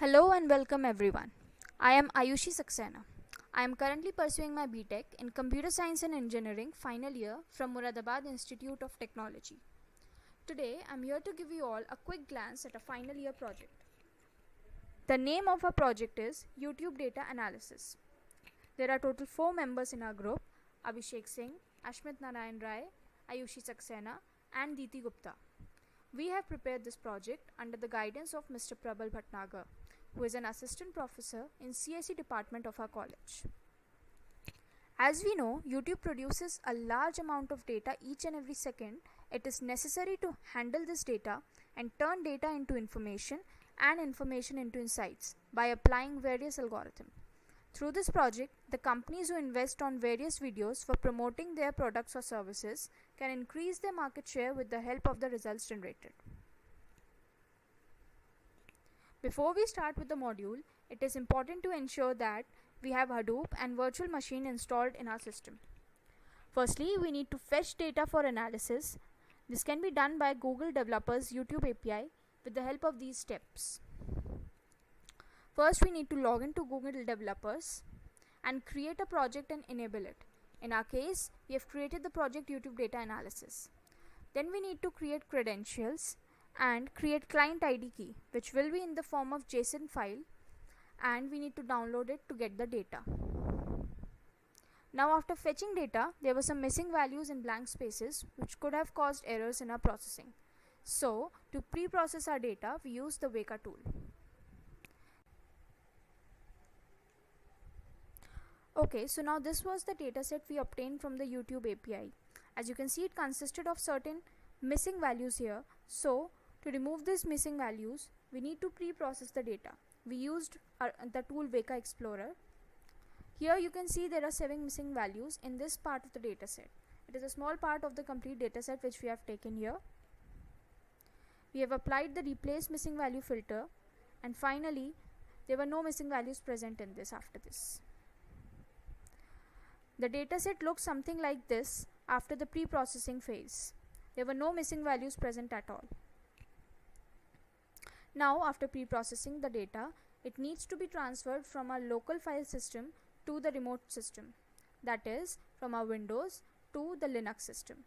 Hello and welcome everyone. I am Ayushi Saxena. I am currently pursuing my BTech in Computer Science and Engineering final year from Moradabad Institute of Technology. Today I am here to give you all a quick glance at a final year project. The name of our project is YouTube Data Analysis. There are total 4 members in our group: Abhishek Singh, Ashmit Narayan Rai, Ayushi Saxena and Diti Gupta. We have prepared this project under the guidance of Mr. Prabal Bhatnagar, who is an assistant professor in CSE department of our college. As we know, YouTube produces a large amount of data each and every second. It is necessary to handle this data and turn data into information and information into insights by applying various algorithms. Through this project, the companies who invest on various videos for promoting their products or services can increase their market share with the help of the results generated. Before we start with the module, it is important to ensure that we have Hadoop and virtual machine installed in our system. Firstly, we need to fetch data for analysis. This can be done by Google Developers YouTube API with the help of these steps. First, we need to log into Google Developers and create a project and enable it. In our case, we have created the project YouTube Data Analysis. Then we need to create credentials and create client ID key, which will be in the form of JSON file, and we need to download it to get the data. Now after fetching data, there were some missing values in blank spaces which could have caused errors in our processing. So to pre-process our data, we use the Weka tool. Okay, so now this was the dataset we obtained from the YouTube API. As you can see, it consisted of certain missing values here. So to remove these missing values, we need to pre-process the data. We used the tool Weka Explorer. Here you can see there are 7 missing values in this part of the dataset. It is a small part of the complete dataset which we have taken here. We have applied the replace missing value filter, and finally there were no missing values present in this after this. The dataset looks something like this after the pre-processing phase. There were no missing values present at all. Now after pre-processing the data, it needs to be transferred from our local file system to the remote system, that is from our Windows to the Linux system.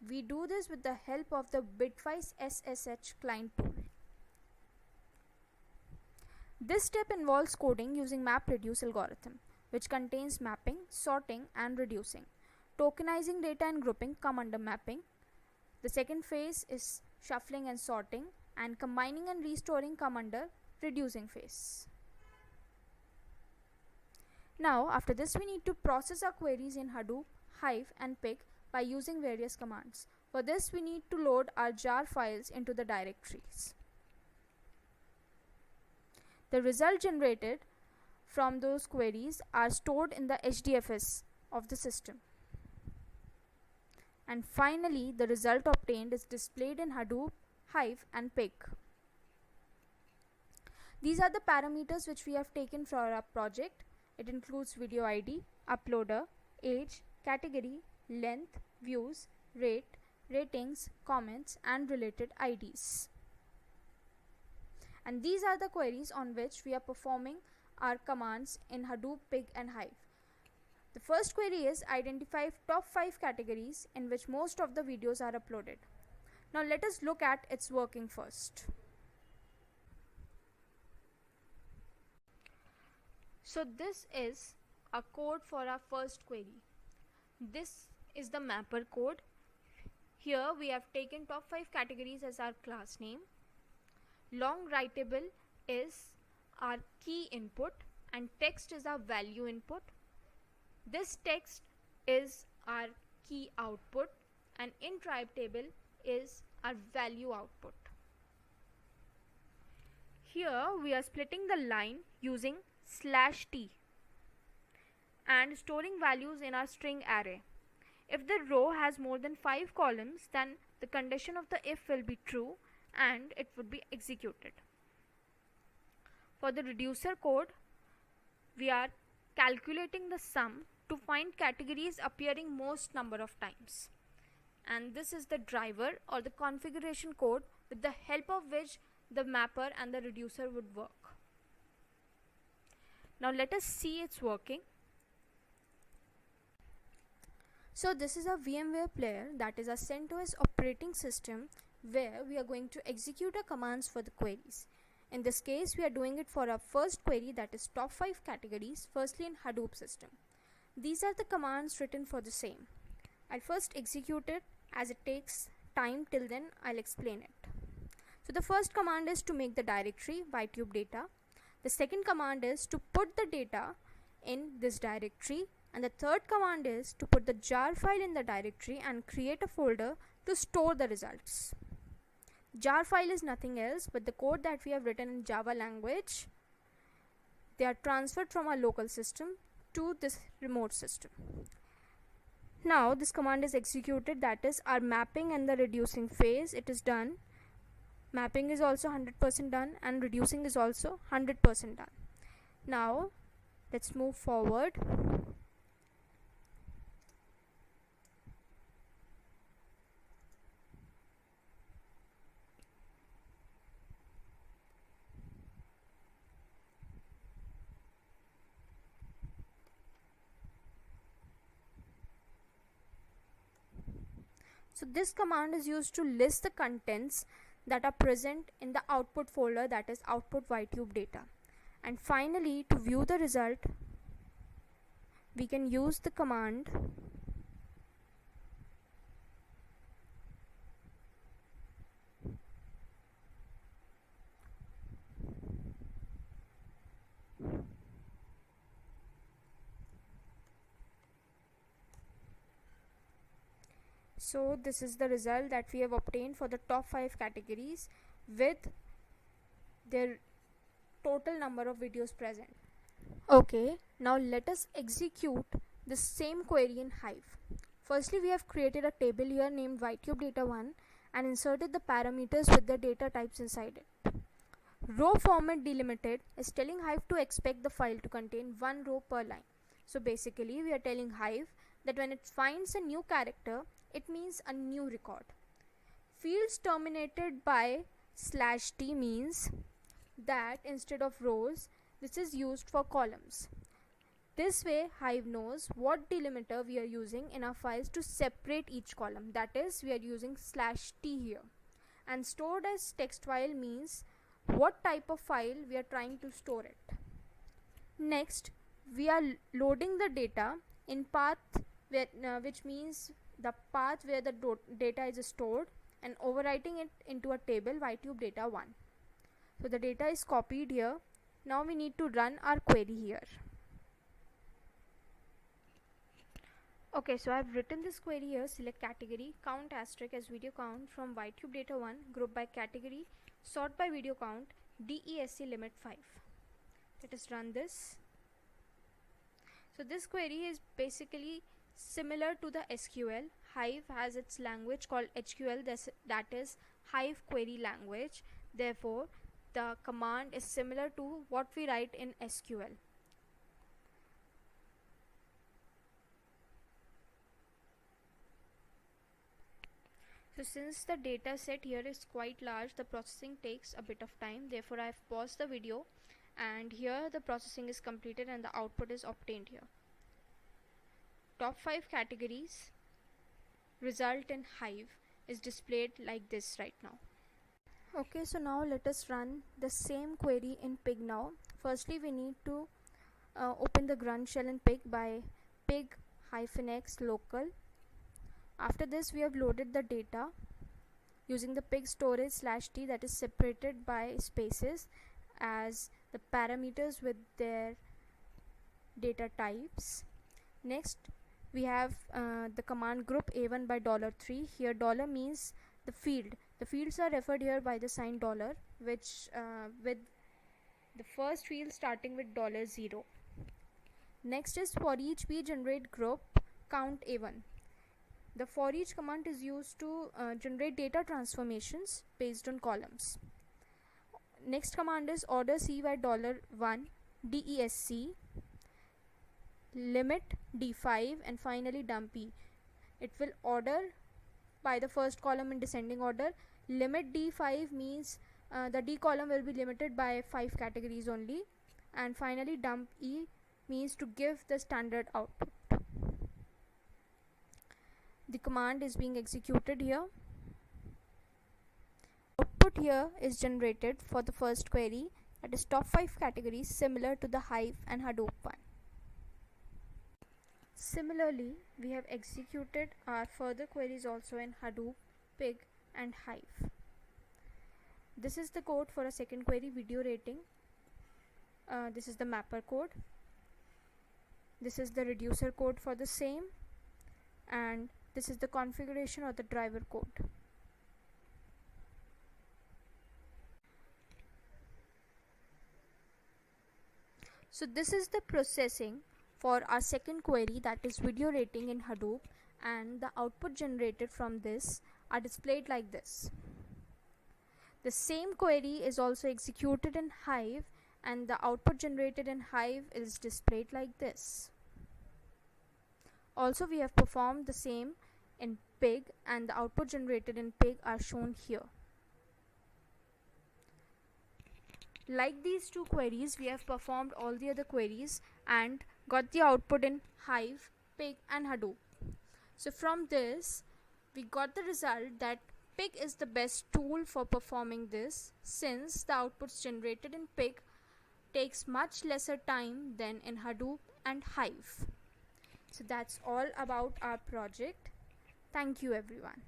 We do this with the help of the Bitwise SSH client tool. This step involves coding using MapReduce algorithm, which contains mapping, sorting and reducing. Tokenizing data and grouping come under mapping. The second phase is shuffling and sorting, and combining and restoring come under reducing phase. Now after this, we need to process our queries in Hadoop, Hive and Pig by using various commands. For this, we need to load our jar files into the directories. The result generated from those queries are stored in the HDFS of the system. And finally, the result obtained is displayed in Hadoop, Hive and Pig. These are the parameters which we have taken for our project. It includes video ID, uploader, age, category, length, views, rate, ratings, comments and related IDs. And these are the queries on which we are performing our commands in Hadoop, Pig and Hive. The first query is identify top 5 categories in which most of the videos are uploaded. Now let us look at its working first. So this is a code for our first query. This is the mapper code. Here we have taken top 5 categories as our class name. Long writable is our key input and text is our value input. This text is our key output and in tribe table is our value output. Here we are splitting the line using /t and storing values in our string array. If the row has more than 5 columns, then the condition of the if will be true and it would be executed. For the reducer code, we are calculating the sum to find categories appearing most number of times. And this is the driver or the configuration code with the help of which the mapper and the reducer would work. Now let us see it's working. So this is a VMware player, that is a CentOS operating system, where we are going to execute our commands for the queries. In this case, we are doing it for our first query, that is top 5 categories, firstly in Hadoop system. These are the commands written for the same. I'll first execute it, as it takes time. Till then I'll explain it. So the first command is to make the directory YouTube data. The second command is to put the data in this directory, and the third command is to put the jar file in the directory and create a folder to store the results. Jar file is nothing else but the code that we have written in Java language. They are transferred from our local system to this remote system. Now this command is executed, that is our mapping and the reducing phase, it is done. Mapping is also 100% done and reducing is also 100% done. Now let's move forward. So this command is used to list the contents that are present in the output folder, that is output YouTube data. And finally, to view the result, we can use the command So this is the result that we have obtained for the top 5 categories with their total number of videos present. Okay, now let us execute the same query in Hive. Firstly, we have created a table here named YouTube data 1 and inserted the parameters with the data types inside it. Row format delimited is telling Hive to expect the file to contain 1 row per line. So basically we are telling Hive that when it finds a new character, it means a new record. Fields terminated by /t means that instead of rows, this is used for columns. This way Hive knows what delimiter we are using in our files to separate each column, that is we are using /t here. And stored as text file means what type of file we are trying to store it. Next, we are loading the data in path which means the path where the data is stored, and overwriting it into a table YouTube data 1. So the data is copied here. Now we need to run our query here. Okay, so I've written this query here. Select category, count asterisk as video count from YouTube data 1, group by category, sort by video count, DESC limit 5. Let us run this. So this query is basically similar to the SQL. Hive has its language called HQL, that is Hive query language. Therefore, the command is similar to what we write in SQL. So since the data set here is quite large, the processing takes a bit of time. Therefore, I have paused the video, and here the processing is completed and the output is obtained here. Top 5 categories result in Hive is displayed like this right now. Okay, so now let us run the same query in pig now. Firstly, we need to open the grunt shell in pig by pig-x local. After this, we have loaded the data using the pig storage /t, that is separated by spaces as the parameters with their data types. Next, we have the command group a1 by $3. Here dollar means the field. The fields are referred here by the sign dollar, which with the first field starting with $0. Next is for each we generate group count a1. The for each command is used to generate data transformations based on columns. Next command is order c by $1 DESC limit d5, and finally dump e. It will order by the first column in descending order. Limit d5 means the d column will be limited by 5 categories only, and finally dump E means to give the standard output. The command is being executed here. Output here is generated for the first query, that is top 5 categories, similar to the Hive and Hadoop one. Similarly, we have executed our further queries also in Hadoop, Pig and Hive. This is the code for a second query, video rating. This is the mapper code. This is the reducer code for the same, and this is the configuration or the driver code. So this is the processing for our second query, that is video rating in Hadoop, and the output generated from this are displayed like this. The same query is also executed in Hive, and the output generated in Hive is displayed like this. Also, we have performed the same in Pig, and the output generated in Pig are shown here. Like these two queries, we have performed all the other queries and got the output in Hive, Pig and Hadoop. So from this, we got the result that Pig is the best tool for performing this, since the outputs generated in Pig takes much lesser time than in Hadoop and Hive. So that's all about our project. Thank you everyone.